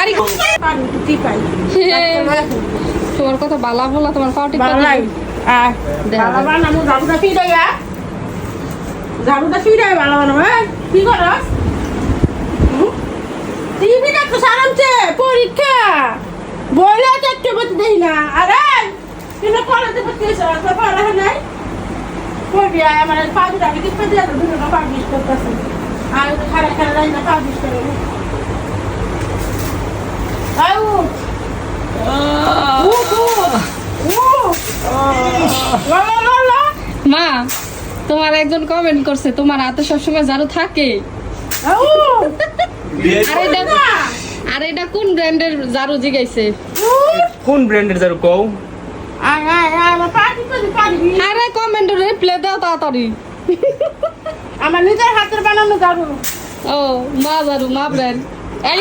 বাড়ি তোমার কথা বালা বলা তোমার পাউটি ঝাড়ুটা ফিরে ভালো বানাবে কি করস টিভি দেখো সারামছে পরীক্ষা বইলে দেখতে বলতে দেই না আরে তুমি কলেজে পড়তে এসো পড়া নাই পড়বি আমার পাঁচ টাকা কি পেতে যাবে দুটো টাকা পাবলিশ করতেছে আর খারাপ খারাপ না পাবলিশ করে আউ মা তোমার একজন কমেন্ট করছে তোমার হাতে সবসময় ঝাড়ু থাকে আর এটা কোন ব্র্যান্ডের ঝাড়ু জিগাইছে কোন ব্র্যান্ডের ঝাড়ু কও আরে কমেন্টের রিপ্লাই দাও তাড়াতাড়ি আমার নিজের হাতের বানানো ঝাড়ু ও মা ঝাড়ু মা ব্র্যান্ড এই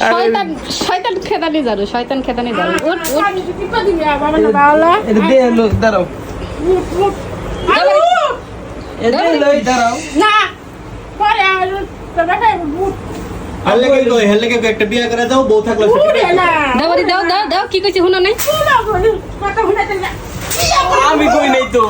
শয়তান শয়তান খেদানি ঝাড়ু শয়তান খেদানি ঝাড়ু ওট ওট টিপা দিবি বাবা না বাবা এটা দিয়ে লো দাঁড়াও এটা লই দাঁড়াও না পরে আর তোরা বুট হেলে কে একটা বিয়া করে দাও বউ থাকলে বুড়ে না দাওরি দাও দাও দাও কি কইছে শুনো নাই কথা শুনাতে না আমি কই নাই তো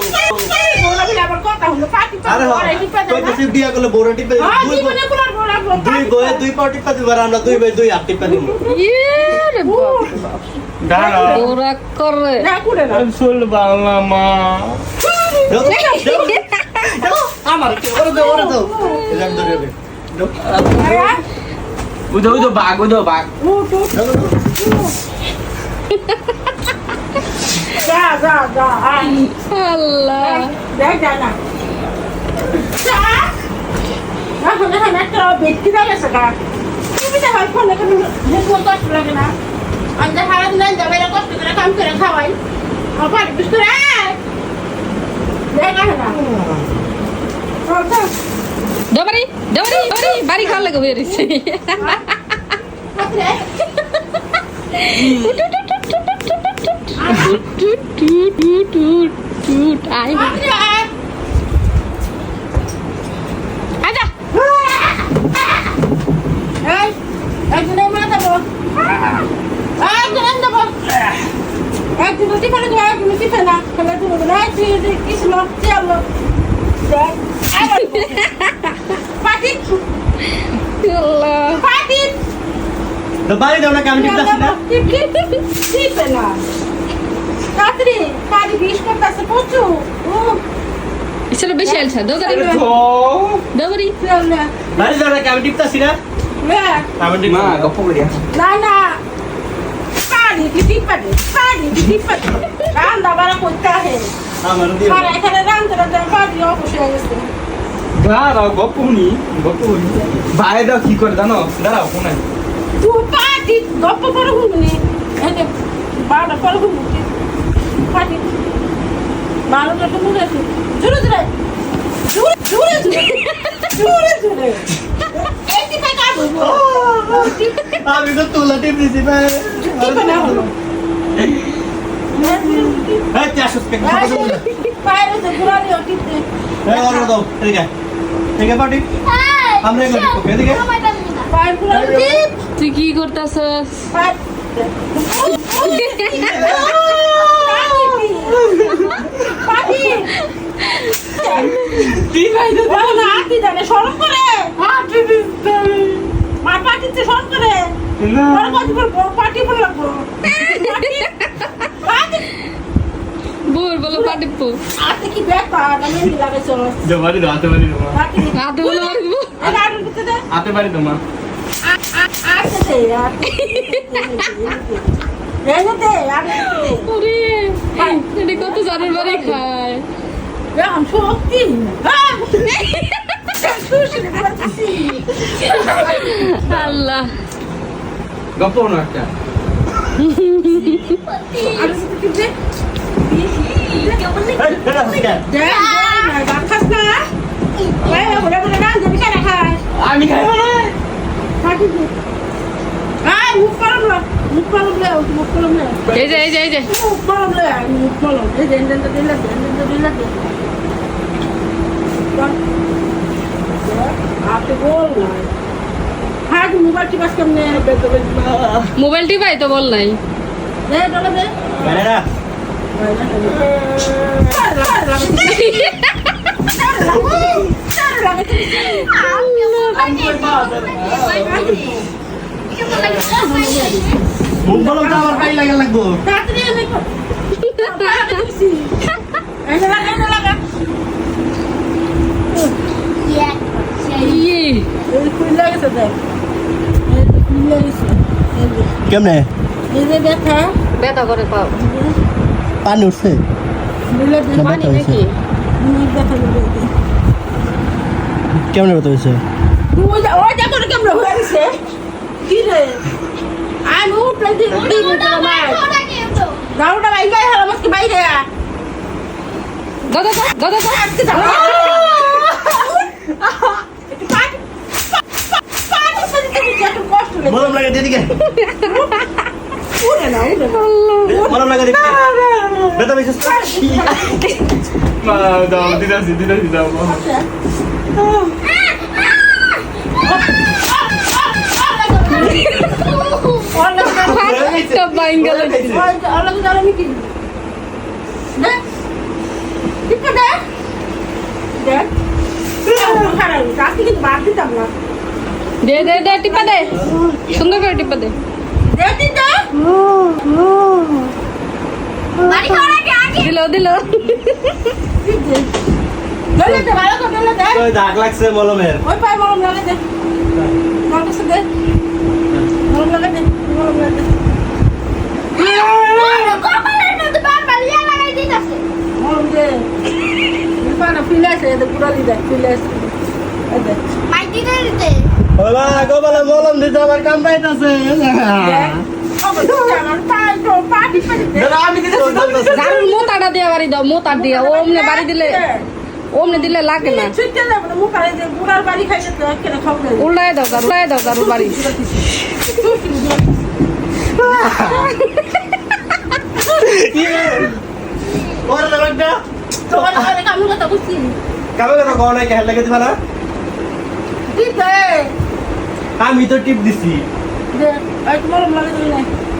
বলা বিলা আবার কথা হলো পাটি আরে পরে টিপা কই দেনা তো বিয়া করলে বউরা টিপে দুই মনে কোলার বলা দুই বয়ে দুই পার্টি পা দিবার আমরা দুই ভাই দুই হাত টিপে দিব ইয়ে রে বাপ দাঁড়াও ওরা করে না কুড়ে না শুল বাংলা মা আমার কি ওরে দাও এলাম ধরে দে উদো বাগ যা যা যা আল্লাহ দেখ যা না না না একটা ব্যক্তি দাঁড়িয়ে আছে গা তুমি তো হয় ফোনে কোনো মুখ কষ্ট লাগে না আমি তো সারা দিন যাবে কষ্ট করে কাম করে খাওয়াই আমার বিস্কুট দেখ না দবারি দবারি দবারি বাড়ি খাওয়া লাগে হয়ে রয়েছে আই আজা এই একদিন মনে দেবো একদিন দেবো একদিন টিফানে দেবো একদিন টিফানা খেলে দেবো না কিছু লোক চালো পাটি আল্লাহ পাটি তো বাড়ি দাও না কেমন টিপতাছি না টিফানা রাত্রি পাটি বিষ করতেছে প্রচুর ইসলে বেশি আলছা দবারি দবারি বাড়ি দাও না কেমন টিপতাছি না কেমন টিপ মা গপ্প করিয়া না না পানি টিপাটি রান্না বাড়া করতে আহে আমার দিও আর এখানে রান্না পাটি অবশ্যই হয়ে গেছে দাঁড়াও গপ্প হুনি ভাই দাও কি করে জানো দাঁড়াও কোনায় তুই পাটি গপ্প করে হুমনি এই যে বাড়া করে হুমনি পাটি বাড়াটা তো মুড়ে আছে জোরে জোরে এই টিপা কাটবো আমি তো তোলা টিপ দিছি ভাই টিপা না হলো এই চাষস কে পায়রে তো পুরানি টিপতে এই অর্ডার দাও ঠিক আছে পার্টি আমরা এগুলো টিপো এদিকে পায়ের পুরানি টিপ তুই কি করতেছস পাটি কি ভাই না আটি জানে শরম করে মা পাটিতে শরম করে বড় কথা বলবো পাটি বলে লাগবো বোর বলো পাটিপু আতে কি ব্যাপার আমি লাগাইছো জমারি দাও আতে বাড়ি দাও পাটি হাতে বলে মারবো আর আর দিতে দে আতে বাড়ি দাও মা আতে দে আর রেনে দে আর ওরে এটা কত জানের বাড়ি খায় এখন শক্তি আল্লাহ গপ্প না একটা আর কি দে খাস না বলে বলে না যাবি কেন খাস আমি খাই না থাকি মুখ কলম লে এই যে মুখ কলম এই যে আপনি বল না হাত পাটি মোবাইল টিপাস কেমনে মোবাইল টিপাই তো বল নাই দে ডলে দে বেড়া মুখ বলো তো আমার পাই লাগা লাগবো তাড়াতাড়ি এনে কর এনে লাগা ইয়ে এই খুলে গেছে দেখ এই খুলে গেছে কেমনে এই যে দেখা ব্যথা করে পাও পানি উঠছে দিলে দিলে পানি নাকি দেখা দিলে কেমনে ব্যথা হয়েছে ওই যা করে কেমন হয়ে গেছে কি রে আমি উঠলে দিন দিন মার দাউটা বাইরে হলো মস্ত বাইরে দাদা দাদা আজকে যাও একটু পানি পানি সাথে একটু কষ্ট লাগে মলম লাগা দিদিকে উড়ে না মলম লাগা দিদিকে ব্যথা হয়েছে মা দাও দিদাসি দাও একটা বাঙ্গাল দে দে দে টিপা দে সুন্দর করে টিপা দে দিল দিল দাগ লাগছে মলমের ওলা গোবালা মলম দিতে আমার কাম পাইতাছে আমি দিতে দারুন মোতাটা দিয়ে বাড়ি দাও মোতার দিয়ে ওমনে বাড়ি দিলে ওমনে দিলে লাগে না উল্টাই দাও দারু বাড়ি ওর লাগা কাবে কথা কোন নাই কেন লাগে দিবা না আমি তো টিপ দিছি মলম লাগে